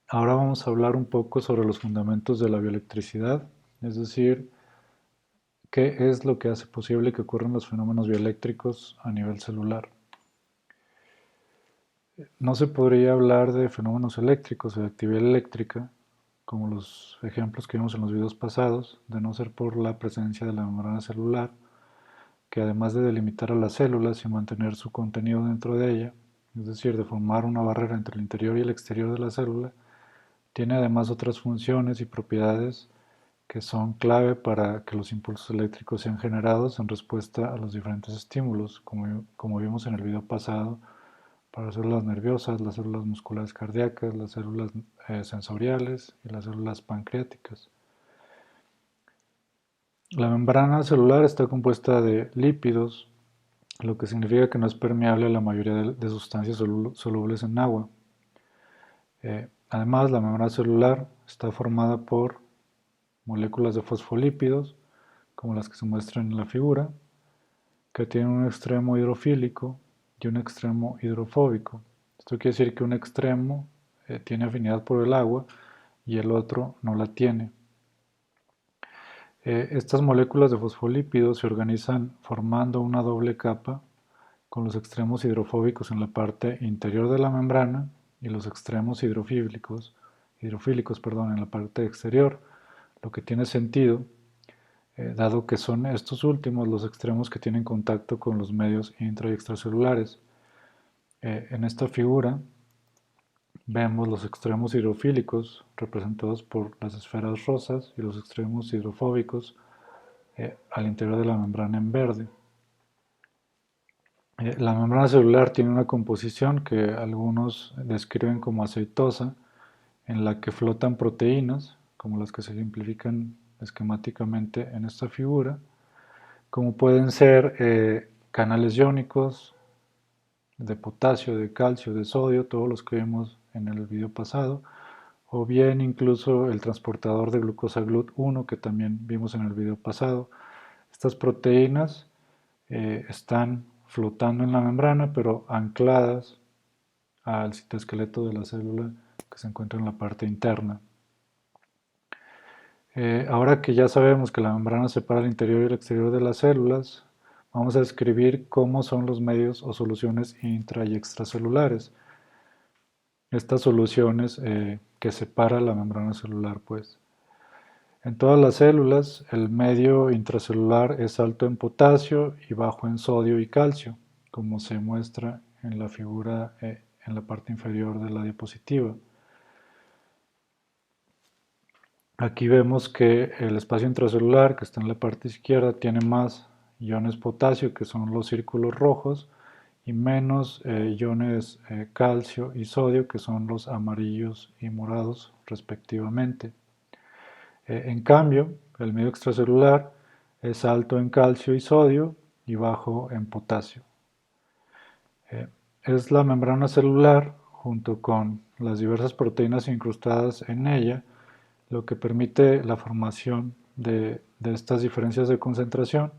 Ahora vamos a hablar un poco sobre los fundamentos de la bioelectricidad, es decir, qué es lo que hace posible que ocurran los fenómenos bioeléctricos a nivel celular. No se podría hablar de fenómenos eléctricos o de actividad eléctrica, como los ejemplos que vimos en los videos pasados, de no ser por la presencia de la membrana celular, que además de delimitar a las células y mantener su contenido dentro de ella, es decir, de formar una barrera entre el interior y el exterior de la célula, tiene además otras funciones y propiedades que son clave para que los impulsos eléctricos sean generados en respuesta a los diferentes estímulos, como vimos en el video pasado, para las células nerviosas, las células musculares cardíacas, las células sensoriales y las células pancreáticas. La membrana celular está compuesta de lípidos, lo que significa que no es permeable a la mayoría de sustancias solubles en agua. Además, la membrana celular está formada por moléculas de fosfolípidos, como las que se muestran en la figura, que tienen un extremo hidrofílico y un extremo hidrofóbico. Esto quiere decir que un extremo tiene afinidad por el agua y el otro no la tiene. Estas moléculas de fosfolípidos se organizan formando una doble capa con los extremos hidrofóbicos en la parte interior de la membrana y los extremos hidrofílicos en la parte exterior, lo que tiene sentido, dado que son estos últimos los extremos que tienen contacto con los medios intra y extracelulares. En esta figura vemos los extremos hidrofílicos representados por las esferas rosas y los extremos hidrofóbicos al interior de la membrana en verde. La membrana celular tiene una composición que algunos describen como aceitosa, en la que flotan proteínas, como las que se ejemplifican esquemáticamente en esta figura, como pueden ser canales iónicos de potasio, de calcio, de sodio, todos los que vimos en el video pasado, o bien incluso el transportador de glucosa GLUT1 que también vimos en el video pasado. Estas proteínas están flotando en la membrana, pero ancladas al citoesqueleto de la célula que se encuentra en la parte interna. Ahora que ya sabemos que la membrana separa el interior y el exterior de las células, vamos a describir cómo son los medios o soluciones intra y extracelulares. Estas soluciones que separa la membrana celular, pues. En todas las células, el medio intracelular es alto en potasio y bajo en sodio y calcio, como se muestra en la figura en la parte inferior de la diapositiva. Aquí vemos que el espacio intracelular, que está en la parte izquierda, tiene más iones potasio, que son los círculos rojos, y menos iones calcio y sodio, que son los amarillos y morados, respectivamente. En cambio, el medio extracelular es alto en calcio y sodio y bajo en potasio. Eh, es la membrana celular, junto con las diversas proteínas incrustadas en ella, lo que permite la formación de estas diferencias de concentración,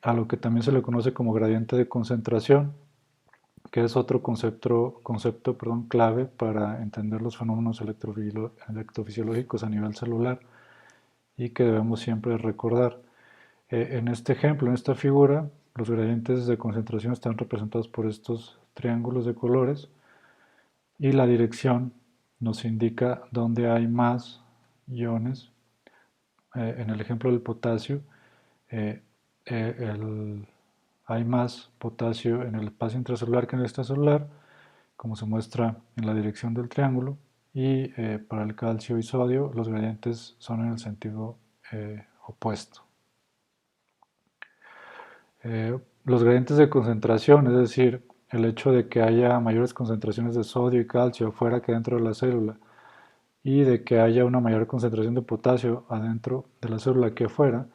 a lo que también se le conoce como gradiente de concentración, que es otro concepto clave para entender los fenómenos electrofisiológicos a nivel celular y que debemos siempre recordar. En este ejemplo, en esta figura, los gradientes de concentración están representados por estos triángulos de colores y la dirección nos indica dónde hay más iones. En el ejemplo del potasio, eh, hay más potasio en el espacio intracelular que en el extracelular, como se muestra en la dirección del triángulo, y para el calcio y sodio los gradientes son en el sentido opuesto. Los gradientes de concentración, es decir, el hecho de que haya mayores concentraciones de sodio y calcio afuera que dentro de la célula y de que haya una mayor concentración de potasio adentro de la célula que afuera,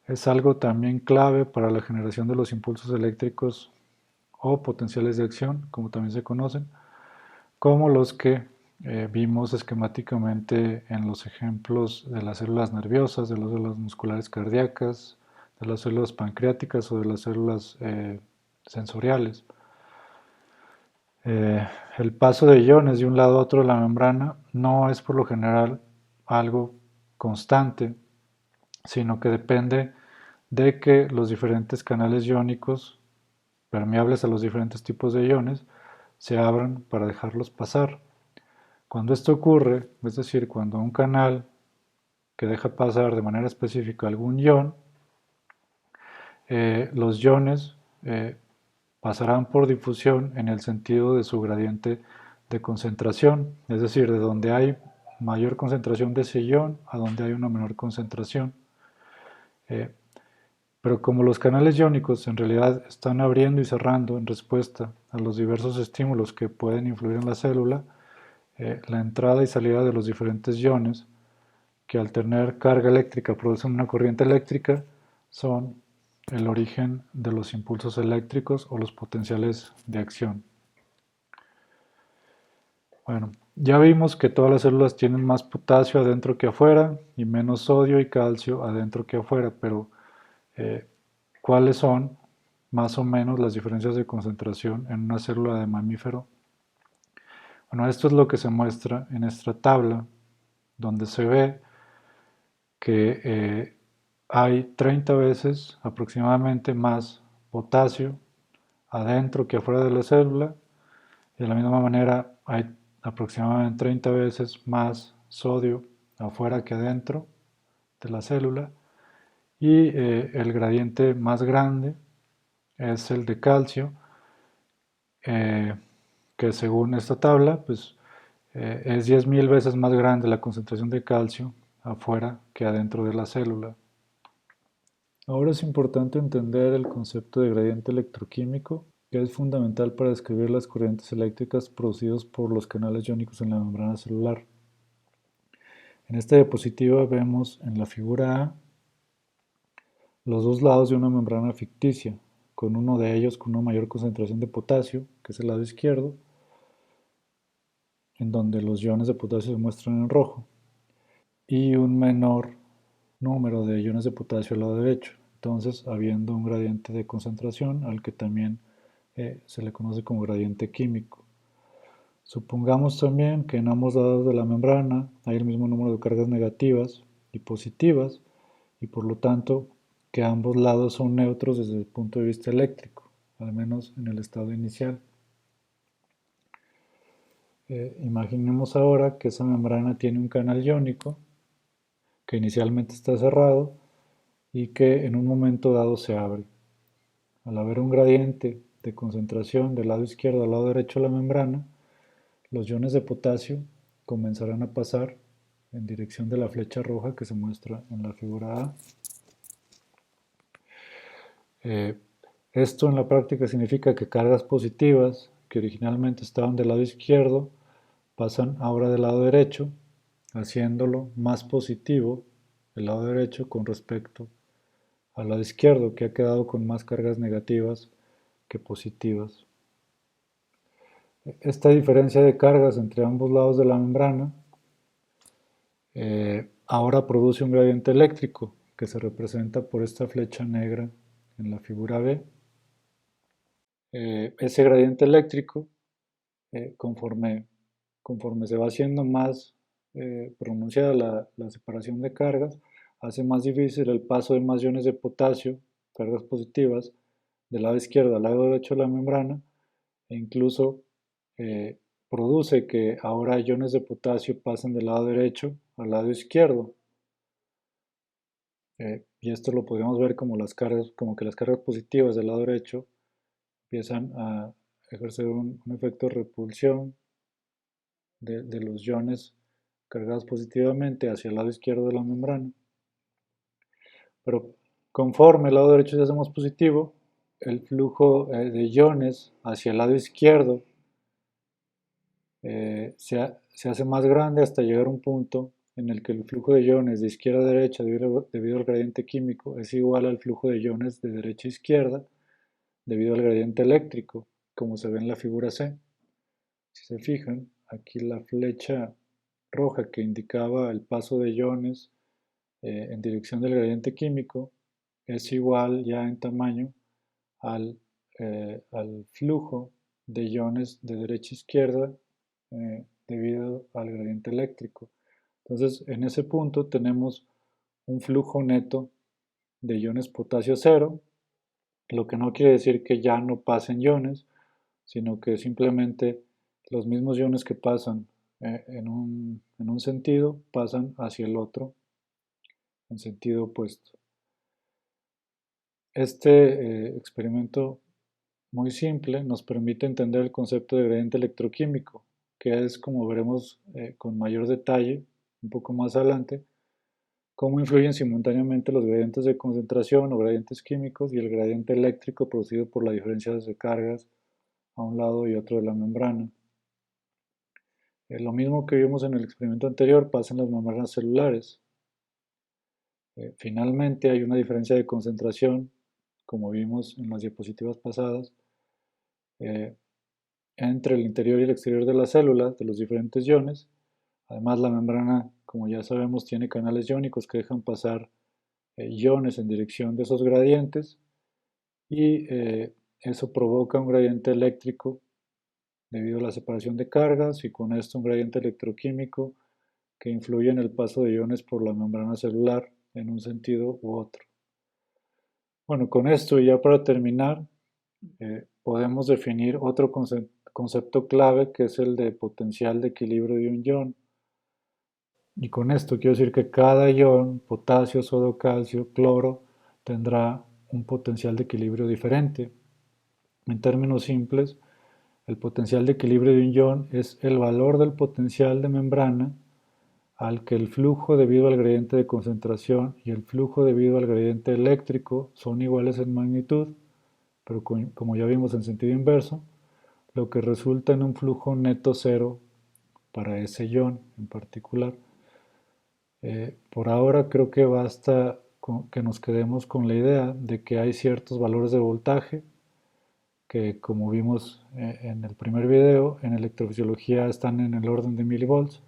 es algo también clave para la generación de los impulsos eléctricos o potenciales de acción, como también se conocen, como los que vimos esquemáticamente en los ejemplos de las células nerviosas, de las células musculares cardíacas, de las células pancreáticas o de las células sensoriales. Eh, el paso de iones de un lado a otro de la membrana no es por lo general algo constante, sino que depende de que los diferentes canales iónicos permeables a los diferentes tipos de iones se abran para dejarlos pasar. Cuando esto ocurre, es decir, cuando un canal que deja pasar de manera específica algún ion, los iones pasarán por difusión en el sentido de su gradiente de concentración, es decir, de donde hay mayor concentración de ese ion a donde hay una menor concentración. Eh, pero como los canales iónicos en realidad están abriendo y cerrando en respuesta a los diversos estímulos que pueden influir en la célula, la entrada y salida de los diferentes iones, que al tener carga eléctrica producen una corriente eléctrica, son el origen de los impulsos eléctricos o los potenciales de acción. Bueno, ya vimos que todas las células tienen más potasio adentro que afuera y menos sodio y calcio adentro que afuera, pero eh, ¿cuáles son más o menos las diferencias de concentración en una célula de mamífero? Bueno, esto es lo que se muestra en esta tabla, donde se ve que hay 30 veces aproximadamente más potasio adentro que afuera de la célula, y de la misma manera hay aproximadamente 30 veces más sodio afuera que adentro de la célula, y el gradiente más grande es el de calcio, eh, que según esta tabla pues, es 10.000 veces más grande la concentración de calcio afuera que adentro de la célula. Ahora es importante entender el concepto de gradiente electroquímico, que es fundamental para describir las corrientes eléctricas producidas por los canales iónicos en la membrana celular. En esta diapositiva vemos en la figura A los dos lados de una membrana ficticia, con uno de ellos con una mayor concentración de potasio, que es el lado izquierdo, en donde los iones de potasio se muestran en rojo, y un menor número de iones de potasio al lado derecho. Entonces, habiendo un gradiente de concentración al que también se le conoce como gradiente químico. Supongamos también que en ambos lados de la membrana hay el mismo número de cargas negativas y positivas, y por lo tanto que ambos lados son neutros desde el punto de vista eléctrico, al menos en el estado inicial. Imaginemos ahora que esa membrana tiene un canal iónico que inicialmente está cerrado y que en un momento dado se abre. Al haber un gradiente de concentración del lado izquierdo al lado derecho de la membrana, los iones de potasio comenzarán a pasar en dirección de la flecha roja que se muestra en la figura A. Eh, Esto en la práctica significa que cargas positivas que originalmente estaban del lado izquierdo pasan ahora del lado derecho, haciéndolo más positivo el lado derecho con respecto al lado izquierdo, que ha quedado con más cargas negativas que positivas. Esta diferencia de cargas entre ambos lados de la membrana ahora produce un gradiente eléctrico que se representa por esta flecha negra en la figura B. Ese gradiente eléctrico, conforme se va haciendo más pronunciada la separación de cargas, hace más difícil el paso de más iones de potasio, cargas positivas, del lado izquierdo al lado derecho de la membrana, e incluso eh, produce que ahora iones de potasio pasen del lado derecho al lado izquierdo. Y esto lo podemos ver como las cargas, como que las cargas positivas del lado derecho empiezan a ejercer un efecto de repulsión de los iones cargados positivamente hacia el lado izquierdo de la membrana. Pero conforme el lado derecho se hace más positivo, el flujo de iones hacia el lado izquierdo se hace más grande hasta llegar a un punto en el que el flujo de iones de izquierda a derecha debido al gradiente químico es igual al flujo de iones de derecha a izquierda debido al gradiente eléctrico, como se ve en la figura C. Si se fijan, aquí la flecha roja que indicaba el paso de iones en dirección del gradiente químico es igual ya en tamaño al flujo de iones de derecha a izquierda debido al gradiente eléctrico. Entonces, en ese punto tenemos un flujo neto de iones potasio cero, lo que no quiere decir que ya no pasen iones, sino que simplemente los mismos iones que pasan en un sentido pasan hacia el otro en sentido opuesto. Este experimento muy simple nos permite entender el concepto de gradiente electroquímico, que es, como veremos con mayor detalle un poco más adelante, cómo influyen simultáneamente los gradientes de concentración o gradientes químicos y el gradiente eléctrico producido por la diferencia de cargas a un lado y otro de la membrana. Lo mismo que vimos en el experimento anterior pasa en las membranas celulares. Finalmente hay una diferencia de concentración, como vimos en las diapositivas pasadas, eh, entre el interior y el exterior de la célula, de los diferentes iones. Además, la membrana, como ya sabemos, tiene canales iónicos que dejan pasar iones en dirección de esos gradientes y eso provoca un gradiente eléctrico debido a la separación de cargas y con esto un gradiente electroquímico que influye en el paso de iones por la membrana celular en un sentido u otro. Bueno, con esto y ya para terminar, podemos definir otro concepto clave que es el de potencial de equilibrio de un ion. Y con esto quiero decir que cada ion, potasio, sodio, calcio, cloro, tendrá un potencial de equilibrio diferente. En términos simples, el potencial de equilibrio de un ion es el valor del potencial de membrana al que el flujo debido al gradiente de concentración y el flujo debido al gradiente eléctrico son iguales en magnitud, pero como ya vimos en sentido inverso, lo que resulta en un flujo neto cero para ese ion en particular. Por ahora creo que basta con que nos quedemos con la idea de que hay ciertos valores de voltaje que, como vimos en el primer video, en electrofisiología están en el orden de milivolts,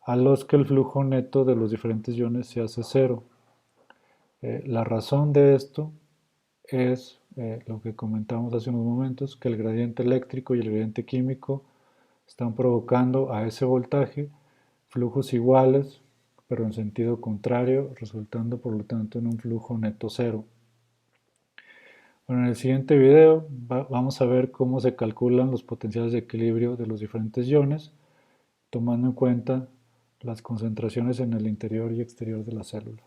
a los que el flujo neto de los diferentes iones se hace cero. La razón de esto es lo que comentamos hace unos momentos, que el gradiente eléctrico y el gradiente químico están provocando a ese voltaje flujos iguales, pero en sentido contrario, resultando por lo tanto en un flujo neto cero. Bueno, en el siguiente video vamos a ver cómo se calculan los potenciales de equilibrio de los diferentes iones, tomando en cuenta las concentraciones en el interior y exterior de la célula.